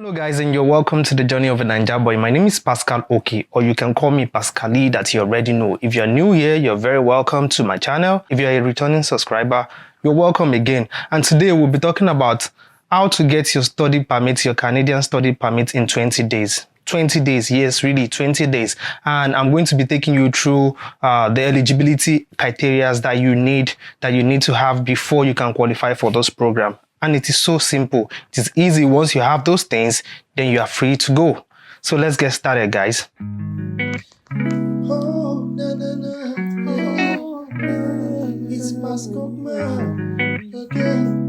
Hello guys, and you're welcome to the journey of a Naija Boy. My name is Pascal Oki, or you can call me Pascali that you already know. If you're new here, you're very welcome to my channel. If you're a returning subscriber, you're welcome again. And today we'll be talking about how to get your study permit, your Canadian study permit in 20 days. 20 days, yes, really 20 days. And I'm going to be taking you through the eligibility criteria that you need to have before you can qualify for this program. And it is so simple. It is easy. Once you have those things, then you are free to go. So let's get started, guys. Oh, na, na, na. Oh, it's Pascal, again.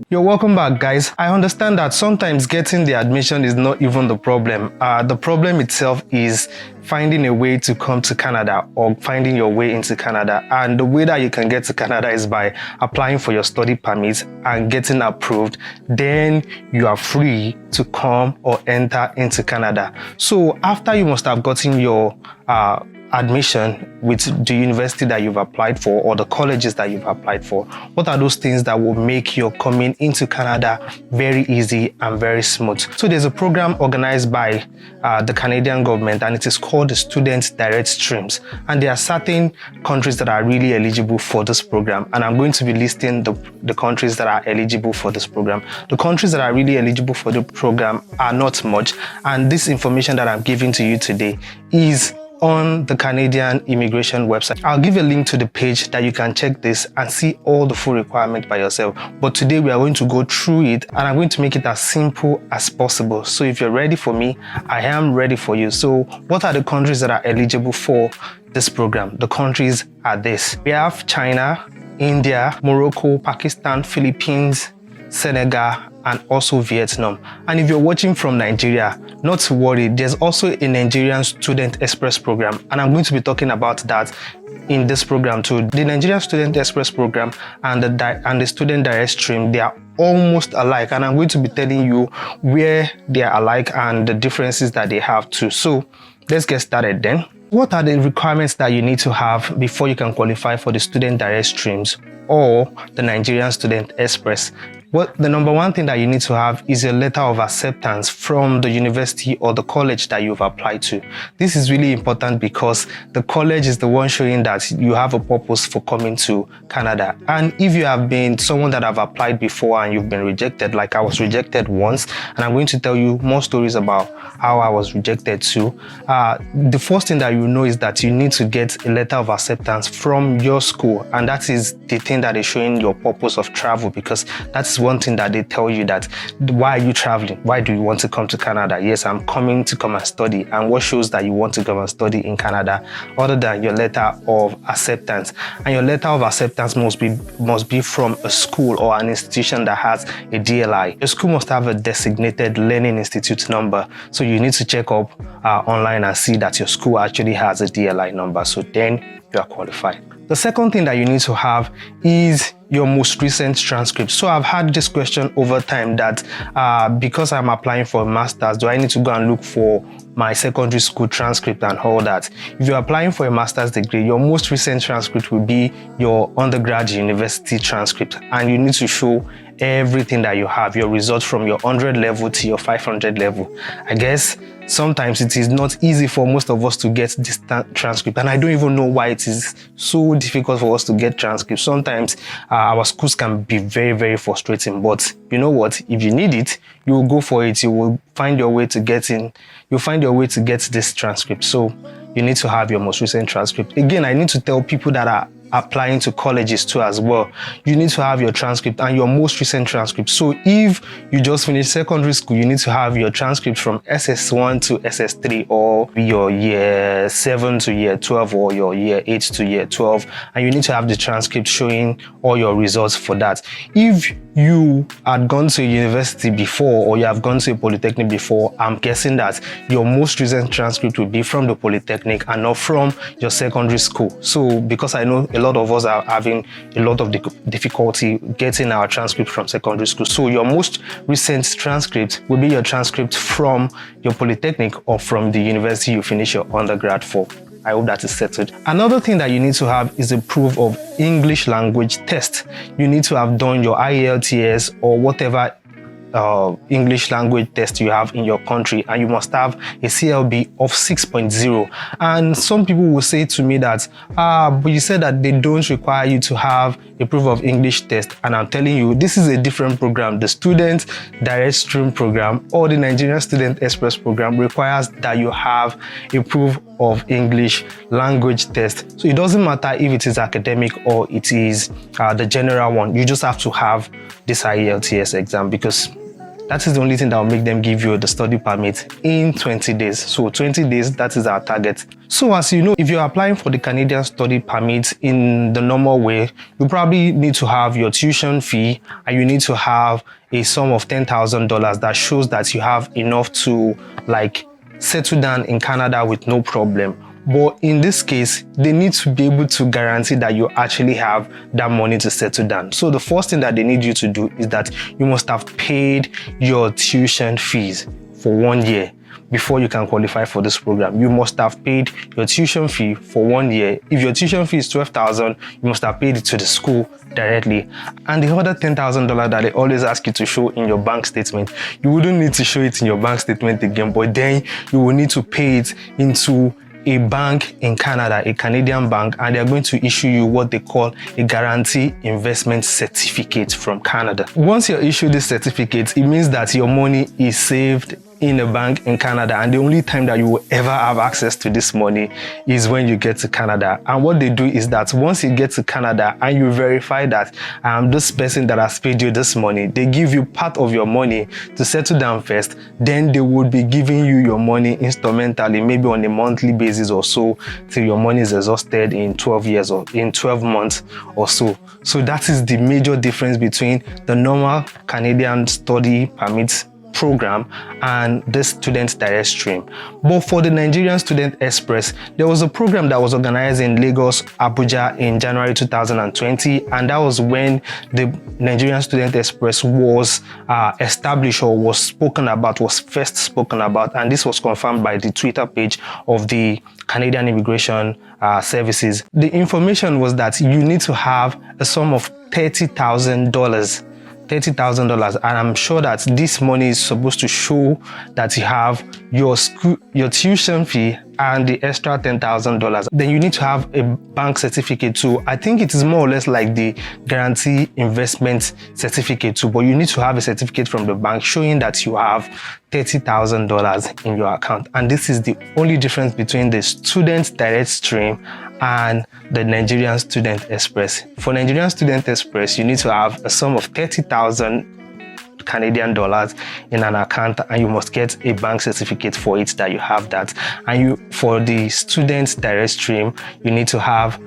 You're welcome back, guys. I understand that sometimes getting the admission is not even the problem. The problem itself is finding a way to come to Canada or finding your way into Canada. And the way that you can get to Canada is by applying for your study permit and getting approved. Then you are free to come or enter into Canada. So after you must have gotten your admission with the university that you've applied for or the colleges that you've applied for, what are those things that will make your coming into Canada very easy and very smooth? So there's a program organized by the Canadian government, and it is called the Student Direct Streams, and there are certain countries that are really eligible for this program, and I'm going to be listing the countries that are eligible for this program. The countries that are really eligible for the program are not much, and this information that I'm giving to you today is on the Canadian immigration website. I'll give a link to the page that you can check this and see all the full requirements by yourself. But today we are going to go through it, and I'm going to make it as simple as possible. So if you're ready for me, I am ready for you. So what are the countries that are eligible for this program? The countries are this. We have China, India, Morocco, Pakistan, Philippines, Senegal, and also Vietnam. And if you're watching from Nigeria, not to worry, there's also a Nigerian Student Express program, and I'm going to be talking about that in this program too. The Nigerian Student Express program and the Student Direct Stream, they are almost alike, and I'm going to be telling you where they are alike and the differences that they have too. So let's get started then. What are the requirements that you need to have before you can qualify for the Student Direct Streams or the Nigerian Student Express? Well, the number one thing that you need to have is a letter of acceptance from the university or the college that you've applied to. This is really important because the college is the one showing that you have a purpose for coming to Canada. And if you have been someone that have applied before and you've been rejected, like I was rejected once, and I'm going to tell you more stories about how I was rejected too. The first thing that you know is that you need to get a letter of acceptance from your school, and that is the thing that is showing your purpose of travel, because that's one thing that they tell you, that why are you traveling? Why do you want to come to Canada? Yes, I'm coming to come and study. And what shows that you want to come and study in Canada other than your letter of acceptance? And your letter of acceptance must be from a school or an institution that has a DLI. Your school must have a designated learning institute number. So you need to check up online and see that your school actually has a DLI number. So then you are qualified. The second thing that you need to have is your most recent transcript. So I've had this question over time that because I'm applying for a master's, do I need to go and look for my secondary school transcript and all that? If you're applying for a master's degree, your most recent transcript will be your undergrad university transcript, and you need to show everything that you have, your results from your 100 level to your 500 level. I guess sometimes it is not easy for most of us to get this transcript, and I don't even know why it is so difficult for us to get transcripts. Sometimes our schools can be very, very frustrating, but you know what? If you need it, you will go for it. You will find your way to get in. You'll find your way to get this transcript. So you need to have your most recent transcript. Again, I need to tell people that are applying to colleges too as well, you need to have your transcript and your most recent transcript. So if you just finished secondary school, you need to have your transcript from SS1 to SS3, or your year 7 to year 12, or your year 8 to year 12, and you need to have the transcript showing all your results for that. If you had gone to a university before, or you have gone to a polytechnic before, I'm guessing that your most recent transcript will be from the polytechnic and not from your secondary school. So because I know a lot of us are having a lot of difficulty getting our transcript from secondary school, so your most recent transcript will be your transcript from your polytechnic or from the university you finish your undergrad for. I hope that is settled. Another thing that you need to have is a proof of English language test. You need to have done your IELTS or whatever English language test you have in your country, and you must have a CLB of 6.0. And some people will say to me that but you said that they don't require you to have a proof of English test, and I'm telling you, this is a different program. The Student Direct Stream program or the Nigerian Student Express program requires that you have a proof of English language test. So it doesn't matter if it is academic or it is the general one. You just have to have this IELTS exam, because that is the only thing that will make them give you the study permit in 20 days. So 20 days, that is our target. So as you know, if you're applying for the Canadian study permit in the normal way, you probably need to have your tuition fee, and you need to have a sum of $10,000 that shows that you have enough to settle down in Canada with no problem. But in this case, they need to be able to guarantee that you actually have that money to settle down. So the first thing that they need you to do is that you must have paid your tuition fees for 1 year before you can qualify for this program. You must have paid your tuition fee for 1 year. If your tuition fee is $12,000, you must have paid it to the school directly. And the other $10,000 that they always ask you to show in your bank statement, you wouldn't need to show it in your bank statement again, but then you will need to pay it into a bank in Canada, a Canadian bank, and they're going to issue you what they call a guarantee investment certificate from Canada. Once you're issued this certificate, it means that your money is saved in a bank in Canada, and the only time that you will ever have access to this money is when you get to Canada. And what they do is that once you get to Canada and you verify that this person that has paid you this money, they give you part of your money to settle down first, then they would be giving you your money instrumentally, maybe on a monthly basis or so, till your money is exhausted in 12 years or in 12 months or so. So that is the major difference between the normal Canadian study permits program and the Student Direct Stream. But for the Nigerian Student Express, there was a program that was organized in Lagos, Abuja in January 2020, and that was when the Nigerian Student Express was established, or was first spoken about, and this was confirmed by the Twitter page of the Canadian Immigration Services. The information was that you need to have a sum of $30,000, and I'm sure that this money is supposed to show that you have your tuition fee and the extra $10,000. Then you need to have a bank certificate too. I think it is more or less like the guarantee investment certificate too, but you need to have a certificate from the bank showing that you have $30,000 in your account. And this is the only difference between the Student Direct Stream and the Nigerian Student Express. For Nigerian Student Express, you need to have a sum of 30,000 Canadian dollars in an account, and you must get a bank certificate for it that you have that. And for the Student Direct Stream, you need to have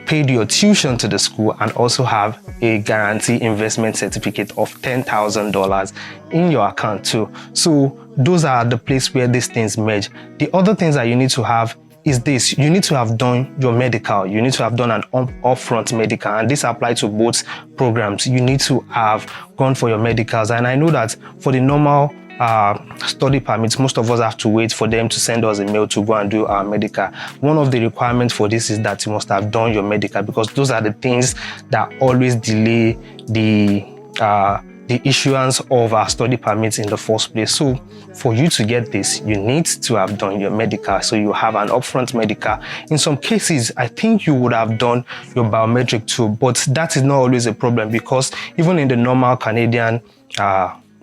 paid your tuition to the school and also have a guarantee investment certificate of $10,000 in your account too. So those are the place where these things merge. The other things that you need to have is this: you need to have done your medical. You need to have done an upfront medical, and this applies to both programs. You need to have gone for your medicals, and I know that for the normal study permits, most of us have to wait for them to send us a mail to go and do our medical. One of the requirements for this is that you must have done your medical, because those are the things that always delay the issuance of our study permits in the first place. So for you to get this, you need to have done your medical. So you have an upfront medical. In some cases, I think you would have done your biometric too, but that is not always a problem, because even in the normal Canadian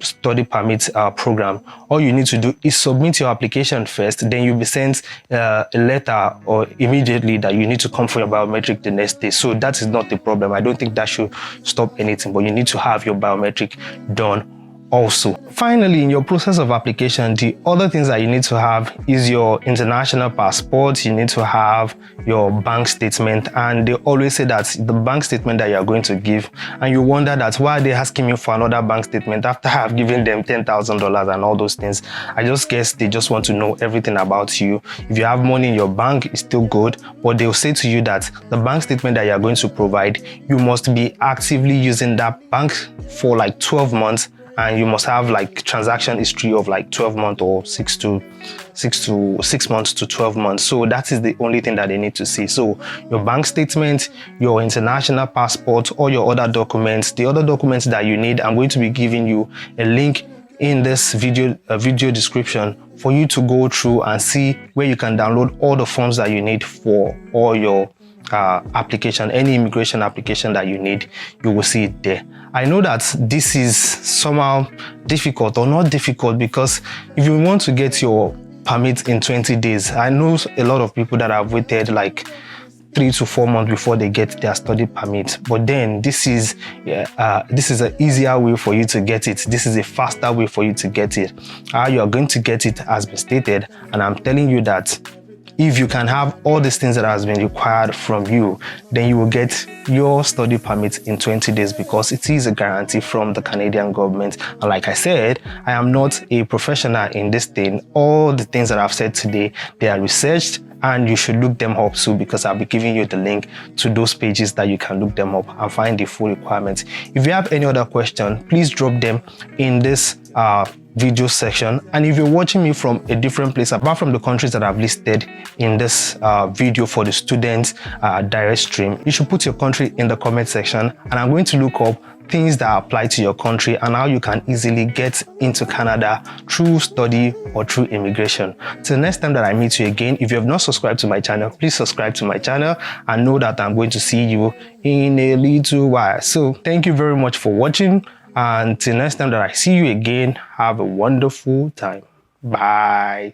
study permit program, all you need to do is submit your application first, then you'll be sent a letter or immediately that you need to come for your biometric the next day. So that is not the problem. I don't think that should stop anything, but you need to have your biometric done also. Finally, in your process of application, the other things that you need to have is your international passport. You need to have your bank statement, and they always say that the bank statement that you are going to give, and you wonder that why are they asking me for another bank statement after I have given them $10,000 and all those things. I just guess they just want to know everything about you. If you have money in your bank, it's still good, but they'll say to you that the bank statement that you are going to provide, you must be actively using that bank for like 12 months and you must have like transaction history of like 12 months or 6 months to 12 months. So that is the only thing that they need to see. So your bank statement, your international passport, or your other documents, the other documents that you need, I'm going to be giving you a link in this video description for you to go through and see where you can download all the forms that you need for all your application. Any immigration application that you need, you will see it there. I know that this is somehow difficult, or not difficult, because if you want to get your permit in 20 days, I know a lot of people that have waited like 3 to 4 months before they get their study permit. But then this is an easier way for you to get it. This is a faster way for you to get it. How you are going to get it has been stated, and I'm telling you that if you can have all these things that has been required from you, then you will get your study permit in 20 days, because it is a guarantee from the Canadian government. And like I said, I am not a professional in this thing. All the things that I've said today, they are researched, and you should look them up too, because I'll be giving you the link to those pages that you can look them up and find the full requirements. If you have any other question, please drop them in this video section. And if you're watching me from a different place apart from the countries that I've listed in this video for the students direct stream, you should put your country in the comment section, and I'm going to look up things that apply to your country and how you can easily get into Canada through study or through immigration. Till next time that I meet you again, if you have not subscribed to my channel, please subscribe to my channel, and know that I'm going to see you in a little while. So thank you very much for watching, and till next time that I see you again, have a wonderful time. Bye.